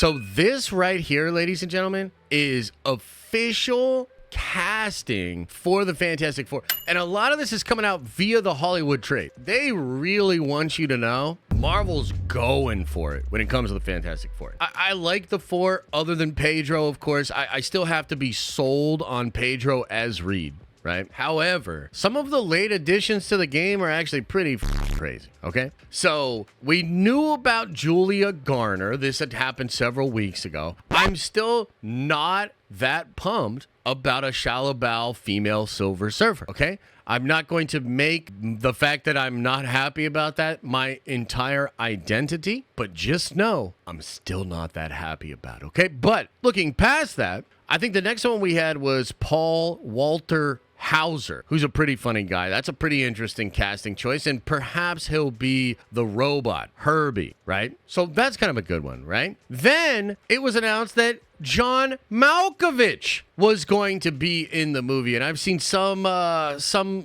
So this right here, ladies and gentlemen, is official casting for the Fantastic Four. And a lot of this is coming out via the Hollywood trade. They really want you to know Marvel's going for it when it comes to the Fantastic Four. I like the four other than Pedro, of course. I still have to be sold on Pedro as Reed. Right. However, some of the late additions to the game are actually pretty crazy. OK, so we knew about Julia Garner. This had happened several weeks ago. I'm still not that pumped about a Shalabal female Silver Surfer. OK, I'm not going to make the fact that I'm not happy about that my entire identity. But just know I'm still not that happy about it. OK, but looking past that, I think the next one we had was Paul Walter Hauser, who's a pretty funny guy. That's a pretty interesting casting choice, and perhaps he'll be the robot, Herbie, right? So that's kind of a good one, right? Then it was announced that John Malkovich was going to be in the movie, and I've seen some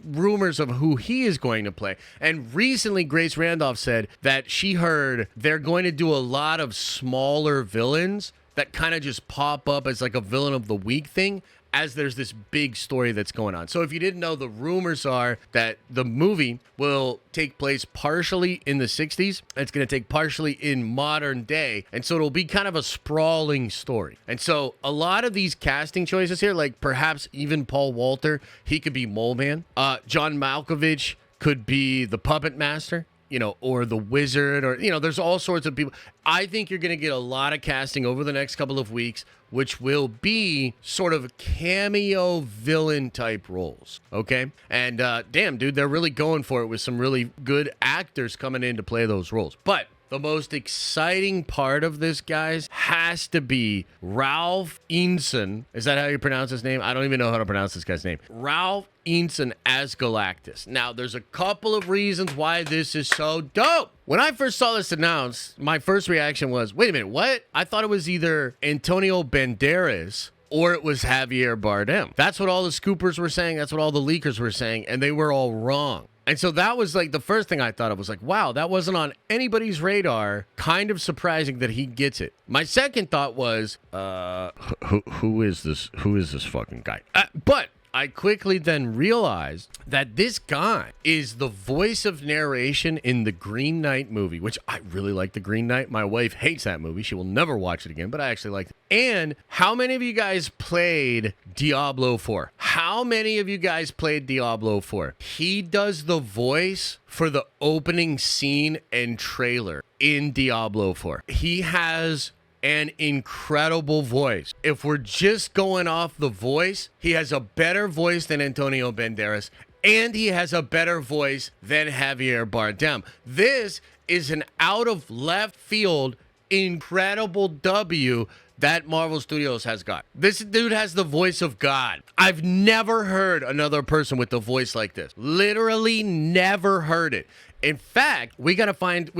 rumors of who he is going to play. And recently, Grace Randolph said that she heard they're going to do a lot of smaller villains that kind of just pop up as like a villain of the week thing, as there's this big story that's going on. So if you didn't know, the rumors are that the movie will take place partially in the 60s. It's going to take partially in modern day. And so it'll be kind of a sprawling story. And so a lot of these casting choices here, like perhaps even Paul Walter, he could be Mole Man. John Malkovich could be the Puppet Master, you know, or the Wizard, or, you know, there's all sorts of people. I think you're going to get a lot of casting over the next couple of weeks, which will be sort of cameo villain type roles. Okay. And damn, dude, they're really going for it with some really good actors coming in to play those roles. But the most exciting part of this, guys, has to be Ralph Ineson. Is that how you pronounce his name? I don't even know how to pronounce this guy's name. Ralph Ineson as Galactus. Now, there's a couple of reasons why this is so dope. When I first saw this announced, my first reaction was, wait a minute, what? I thought it was either Antonio Banderas or it was Javier Bardem. That's what all the scoopers were saying. That's what all the leakers were saying. And they were all wrong. And so that was like the first thing I thought of, was like, wow, that wasn't on anybody's radar. Kind of surprising that he gets it. My second thought was, who is this? Who is this fucking guy? But I quickly then realized that this guy is the voice of narration in the Green Knight movie, which I really like the Green Knight. My wife hates that movie. She will never watch it again, but I actually like it. And how many of you guys played Diablo 4? How many of you guys played Diablo 4? He does the voice for the opening scene and trailer in Diablo 4. He has an incredible voice. If we're just going off the voice, he has a better voice than Antonio Banderas, and he has a better voice than Javier Bardem. This is an out of left field, incredible W that Marvel Studios has got. This dude has the voice of God. I've never heard another person with the voice like this. Literally never heard it. In fact, we gotta find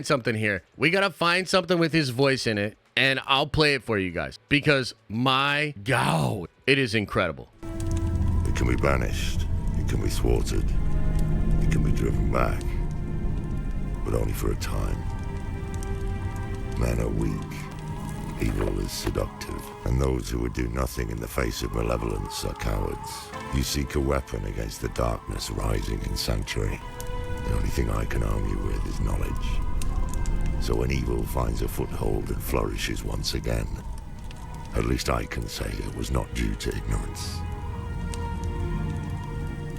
something here. We gotta find something with his voice in it, and I'll play it for you guys, because my God, it is incredible. It can be banished, it can be thwarted, it can be driven back, but only for a time. Men are weak, evil is seductive, and those who would do nothing in the face of malevolence are cowards. You seek a weapon against the darkness rising in Sanctuary. The only thing I can arm you with is knowledge. So when evil finds a foothold and flourishes once again, at least I can say it was not due to ignorance.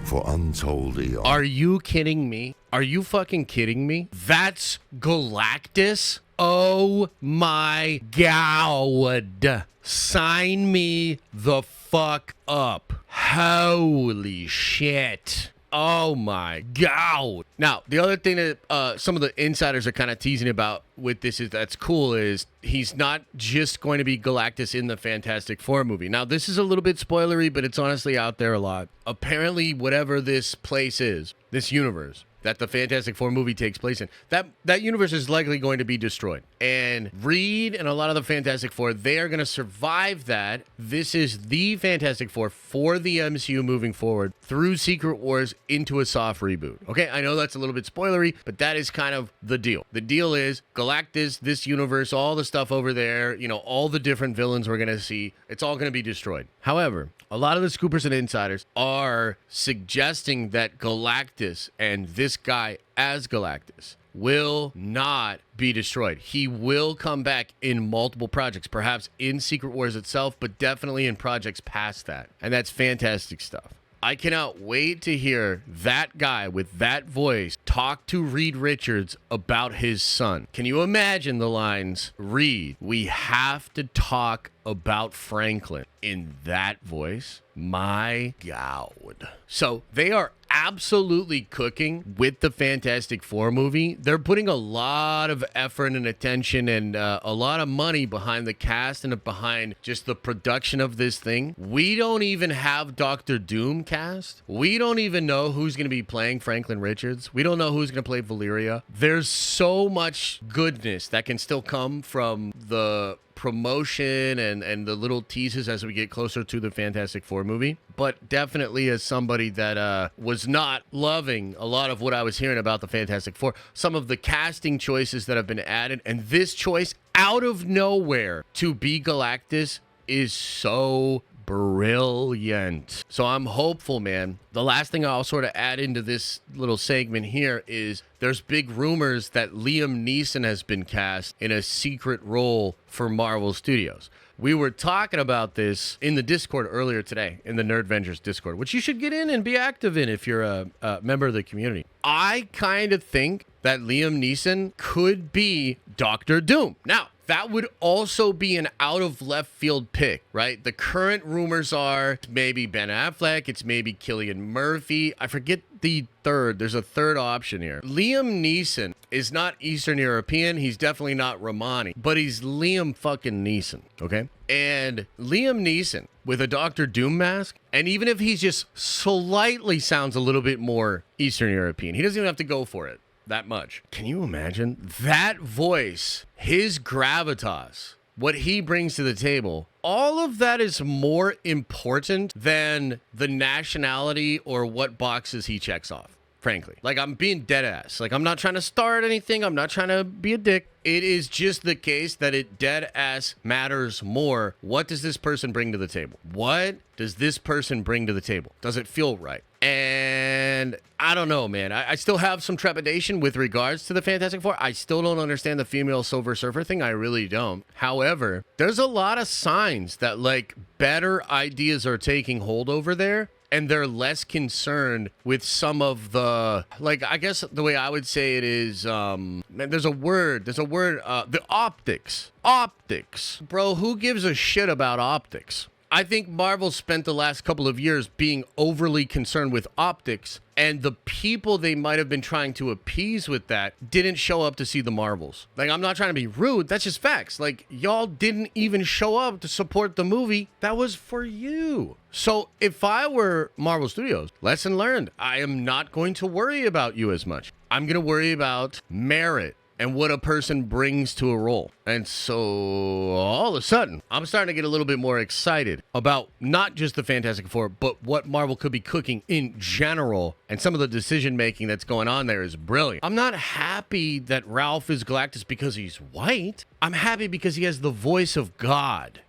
For untold eons... Are you kidding me? Are you fucking kidding me? That's Galactus? Oh my God. Sign me the fuck up. Holy shit. Oh my God. Now, the other thing that some of the insiders are kind of teasing about with this that's cool is he's not just going to be Galactus in the Fantastic Four movie. Now, this is a little bit spoilery, but it's honestly out there a lot. Apparently, whatever this place is, this universe, that the Fantastic Four movie takes place in. That universe is likely going to be destroyed. And Reed and a lot of the Fantastic Four, they are going to survive that. This is the Fantastic Four for the MCU moving forward through Secret Wars into a soft reboot. Okay, I know that's a little bit spoilery, but that is kind of the deal. The deal is Galactus, this universe, all the stuff over there, you know, all the different villains we're going to see, it's all going to be destroyed. However, a lot of the scoopers and insiders are suggesting that Galactus and this guy as Galactus will not be destroyed. He will come back in multiple projects, perhaps in Secret Wars itself, but definitely in projects past that. And that's fantastic stuff. I cannot wait to hear that guy with that voice talk to Reed Richards about his son. Can you imagine the lines, Reed, we have to talk about Franklin in that voice? My God. So they are absolutely cooking with the Fantastic Four movie. They're putting a lot of effort and attention and a lot of money behind the cast and behind just the production of this thing. We don't even have Doctor Doom cast. We don't even know who's going to be playing Franklin Richards. We don't know who's going to play Valeria. There's so much goodness that can still come from the promotion and the little teases as we get closer to the Fantastic Four movie. But definitely as somebody that was not loving a lot of what I was hearing about the Fantastic Four, some of the casting choices that have been added, and this choice out of nowhere to be Galactus is so brilliant. So I'm hopeful, man. The last thing I'll sort of add into this little segment here is there's big rumors that Liam Neeson has been cast in a secret role for Marvel Studios. We were talking about this in the Discord earlier today, in the Nerdvengers Discord, which you should get in and be active in if you're a member of the community. I kind of think that Liam Neeson could be Doctor Doom. Now, that would also be an out of left field pick, right? The current rumors are it's maybe Ben Affleck, it's maybe Cillian Murphy. I forget the third. There's a third option here. Liam Neeson is not Eastern European. He's definitely not Romani, but he's Liam fucking Neeson, okay? And Liam Neeson with a Doctor Doom mask, and even if he just slightly sounds a little bit more Eastern European, he doesn't even have to go for it that much. Can you imagine that voice, his gravitas, what he brings to the table? All of that is more important than the nationality or what boxes he checks off, frankly. Like, I'm being dead ass. Like, I'm not trying to start anything. I'm not trying to be a dick. It is just the case that it dead ass matters more. What does this person bring to the table? What does this person bring to the table? Does it feel right? And I don't know, man. I still have some trepidation with regards to the Fantastic Four. I still don't understand the female Silver Surfer thing. I really don't. However, there's a lot of signs that, like, better ideas are taking hold over there. And they're less concerned with some of the, like, I guess the way I would say it is, there's a word, the optics. Optics. Bro, who gives a shit about optics? I think Marvel spent the last couple of years being overly concerned with optics, and the people they might have been trying to appease with that didn't show up to see the Marvels. Like, I'm not trying to be rude. That's just facts. Like, y'all didn't even show up to support the movie. That was for you. So if I were Marvel Studios, lesson learned, I am not going to worry about you as much. I'm going to worry about merit and what a person brings to a role. And so all of a sudden, I'm starting to get a little bit more excited about not just the Fantastic Four, but what Marvel could be cooking in general. And some of the decision making that's going on there is brilliant. I'm not happy that Ralph is Galactus because he's white. I'm happy because he has the voice of God.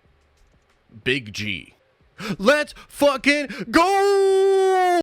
Big G. Let's fucking go!